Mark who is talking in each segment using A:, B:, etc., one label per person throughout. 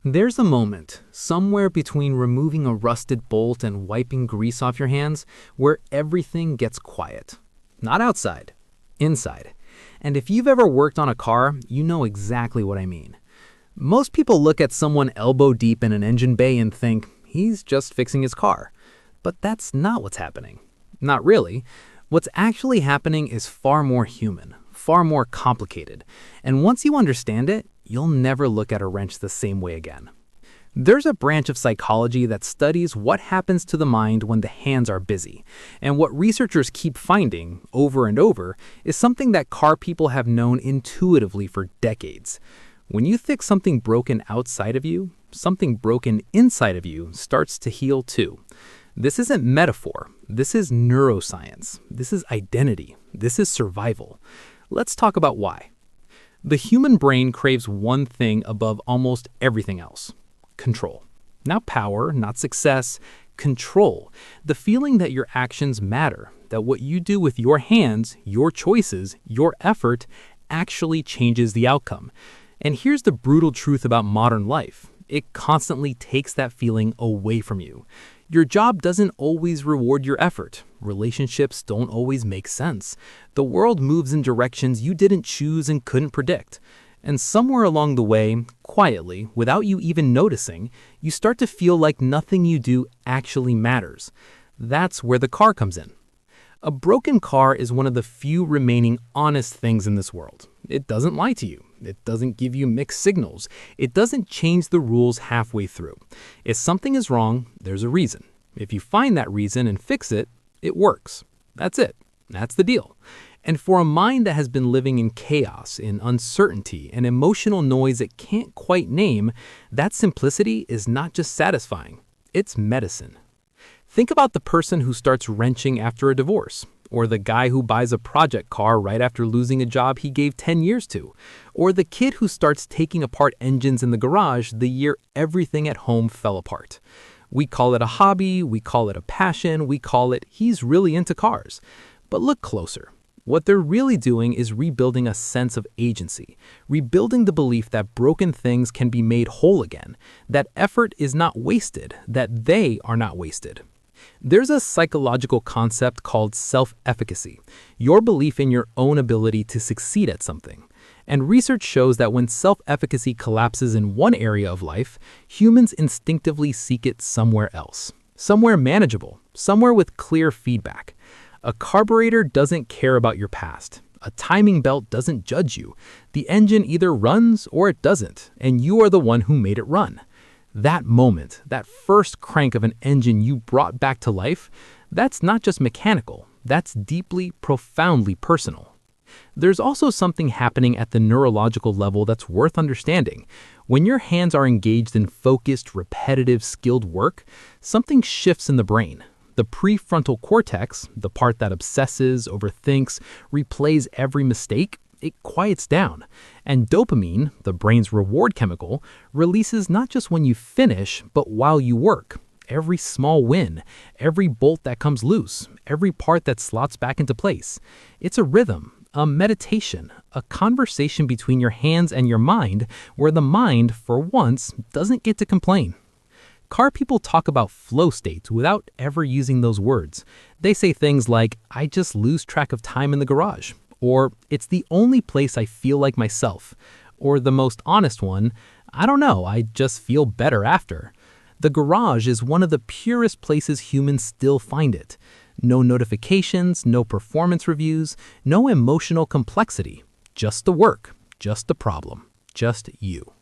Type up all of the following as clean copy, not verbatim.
A: There's a moment, somewhere between removing a rusted bolt and wiping grease off your hands, where everything gets quiet. Not outside, inside. And if you've ever worked on a car, you know exactly what I mean. Most people look at someone elbow deep in an engine bay and think, he's just fixing his car. But that's not what's happening. Not really. What's actually happening is far more human, far more complicated. And once you understand it, you'll never look at a wrench the same way again. There's a branch of psychology that studies what happens to the mind when the hands are busy. And what researchers keep finding, over and over, is something that car people have known intuitively for decades. When you think something broken outside of you, something broken inside of you starts to heal too. This isn't metaphor. This is neuroscience. This is identity. This is survival. Let's talk about why. The human brain craves one thing above almost everything else: control. Not power, not success, control. The feeling that your actions matter, that what you do with your hands, your choices, your effort actually changes the outcome. And here's the brutal truth about modern life. It constantly takes that feeling away from you. Your job doesn't always reward your effort. Relationships don't always make sense. The world moves in directions you didn't choose and couldn't predict. And somewhere along the way, quietly, without you even noticing, you start to feel like nothing you do actually matters. That's where the car comes in. A broken car is one of the few remaining honest things in this world. It doesn't lie to you. It doesn't give you mixed signals. It doesn't change the rules halfway through. If something is wrong, there's a reason. If you find that reason and fix it, it works. That's it. That's the deal. And for a mind that has been living in chaos, in uncertainty, and emotional noise it can't quite name, that simplicity is not just satisfying. It's medicine. Think about the person who starts wrenching after a divorce, or the guy who buys a project car right after losing a job he gave 10 years to, or the kid who starts taking apart engines in the garage the year everything at home fell apart. We call it a hobby, we call it a passion, we call it he's really into cars. But look closer. What they're really doing is rebuilding a sense of agency, rebuilding the belief that broken things can be made whole again, that effort is not wasted, that they are not wasted. There's a psychological concept called self-efficacy, your belief in your own ability to succeed at something. And research shows that when self-efficacy collapses in one area of life, humans instinctively seek it somewhere else, somewhere manageable, somewhere with clear feedback. A carburetor doesn't care about your past. A timing belt doesn't judge you. The engine either runs or it doesn't, and you are the one who made it run. That moment, that first crank of an engine you brought back to life, that's not just mechanical, that's deeply, profoundly personal. There's also something happening at the neurological level that's worth understanding. When your hands are engaged in focused, repetitive, skilled work, something shifts in the brain. The prefrontal cortex, the part that obsesses, overthinks, replays every mistake, it quiets down. And dopamine, the brain's reward chemical, releases not just when you finish, but while you work. Every small win, every bolt that comes loose, every part that slots back into place. It's a rhythm, a meditation, a conversation between your hands and your mind, where the mind, for once, doesn't get to complain. Car people talk about flow states without ever using those words. They say things like, I just lose track of time in the garage. Or, it's the only place I feel like myself. Or the most honest one, I don't know, I just feel better after. The garage is one of the purest places humans still find it. No notifications, no performance reviews, no emotional complexity. Just the work, just the problem, just you.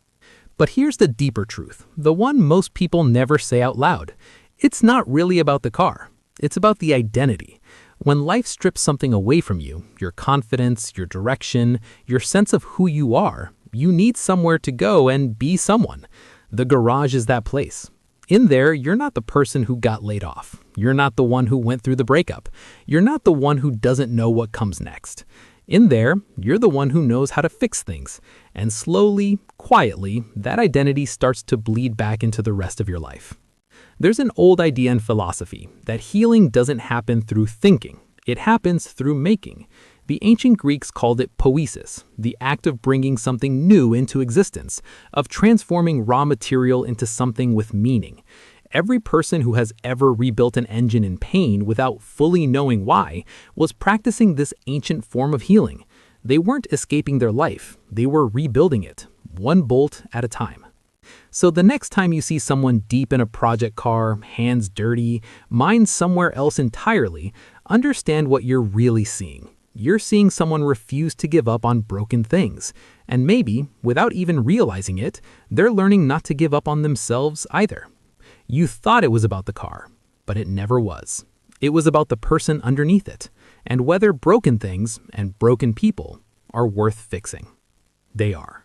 A: But here's the deeper truth, the one most people never say out loud. It's not really about the car. It's about the identity. When life strips something away from you, your confidence, your direction, your sense of who you are, you need somewhere to go and be someone. The garage is that place. In there, you're not the person who got laid off. You're not the one who went through the breakup. You're not the one who doesn't know what comes next. In there, you're the one who knows how to fix things. And slowly, quietly, that identity starts to bleed back into the rest of your life. There's an old idea in philosophy that healing doesn't happen through thinking. It happens through making. The ancient Greeks called it poiesis, the act of bringing something new into existence, of transforming raw material into something with meaning. Every person who has ever rebuilt an engine in pain without fully knowing why was practicing this ancient form of healing. They weren't escaping their life, they were rebuilding it, one bolt at a time. So the next time you see someone deep in a project car, hands dirty, mind somewhere else entirely, understand what you're really seeing. You're seeing someone refuse to give up on broken things. And maybe, without even realizing it, they're learning not to give up on themselves either. You thought it was about the car, but it never was. It was about the person underneath it, and whether broken things and broken people are worth fixing. They are.